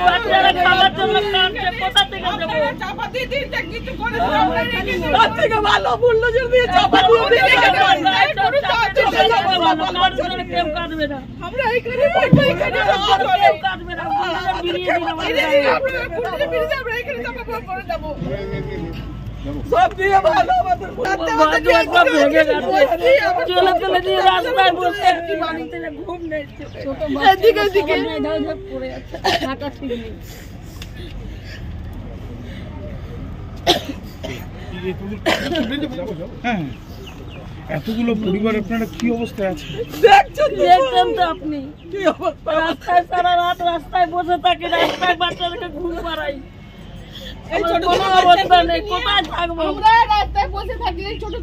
বাচ্চারা খাবার জন্য কাঁদছে, কোথা থেকে দেবো? তার থেকে ভালো মূল্য যদি চাপা দিয়ে কেউ কাঁদবে না। আমরা এখানে কাঁদবে না, সব দিয়ে ভালো আমাদের ভেঙে গেছে। চলে চলে দিয়ে রাস্তায় বসে বাড়িতে ঘুম নেই, ছোট এদিকে এদিকে পড়ে যাচ্ছে, হাঁটা ঠিক নেই। এতগুলো পরিবার আপনারা কি অবস্থায় আছে দেখছেন তো আপনি। রাস্তায় সারা রাত রাস্তায় বসে থাকি, রাস্তায় বাচ্চাদেরকে ঘুম পাড়াই, কোনো অবস্থা নেই, কোথায় থাকবো? ছোট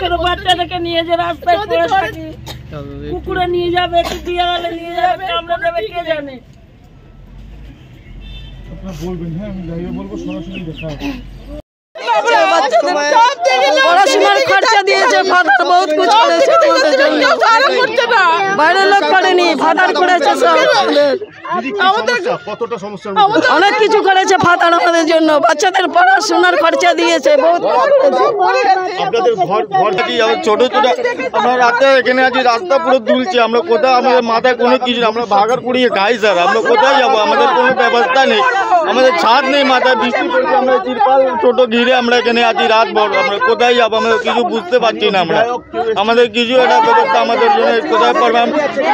ছোট বাচ্চাদেরকে নিয়ে যে রাস্তায় পড়ে থাকি, কুকুরে নিয়ে যাবে, বিড়ালে নিয়ে যাবে, কামড়ে দেবে, কে জানে। আপনারা বলবেন, হ্যাঁ আমি লাইভে বলবো, সরাসরি দেখা হবে। পড়াশোনার খরচা দিয়েছে ফাদার, বহুত কিছু করেছে আমাদের জন্য, বাইরের লোক করেনি, ফাদার করেছে সব। অনেক কিছু করেছে ফাদার আমাদের জন্য, বাচ্চাদের পড়াশোনার খরচা দিয়েছে, বহুত। আপনাদের ঘর থেকে ছোট ছোট আমরা রাতে এখানে আছি, রাস্তা পুরো দুলছে, আমরা কোথায়, আমাদের মাথায় কোনো কিছু নেই, আমরা ভাগার কুড়িয়ে খাই স্যার, আমরা কোথায় যাবো? আমাদের কোনো ব্যবস্থা নেই, আমাদের ছাদ নেই, মাথায় বৃষ্টি পড়ছে, আমরা তিরপাল ছোট ঘিরে আমরা এখানে আছি রাত ভর, আমরা কোথায় যাবো? আমরা কিছু বুঝতে পারছি না, আমরা আমাদের কিছু একটা ব্যবস্থা আমাদের জন্য কোথায় পারলাম,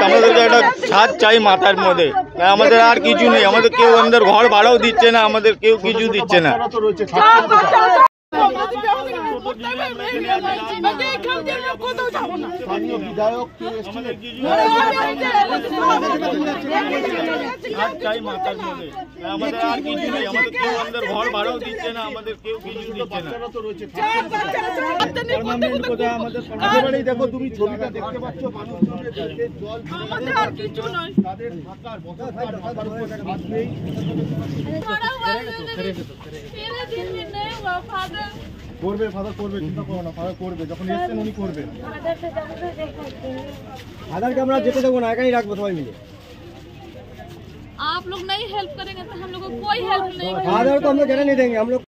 আমাদেরকে একটা ছাদ চাই মাথার মধ্যে, আমাদের আর কিছু নেই, আমাদের কেউ আমাদের ঘর ভাড়াও দিচ্ছে না, আমাদের কেউ কিছু দিচ্ছে না। আমাদের আর কিছু নেই, আমাদের কেউ আমাদের ঘর ভাড়াও দিচ্ছে না, আমাদের কেউ কিছু দিচ্ছে না। দেখো তুমি ছবিটা দেখতে পাচ্ছ, আমাদের আর কিছু নয়। করবে ফাদার করবে, চিন্তা করো না, ফাদার করবে, যখন এসছেন উনি করবেন। ফাদারকে আমরা যেতে দেবো না, একাই রাখবো সবাই মিলে। आप लोग नहीं हेल्प करेंगे तो हम लोग को कोई हेल्प नहीं। फादर को हम लोग कहने नहीं देंगे, हम लोग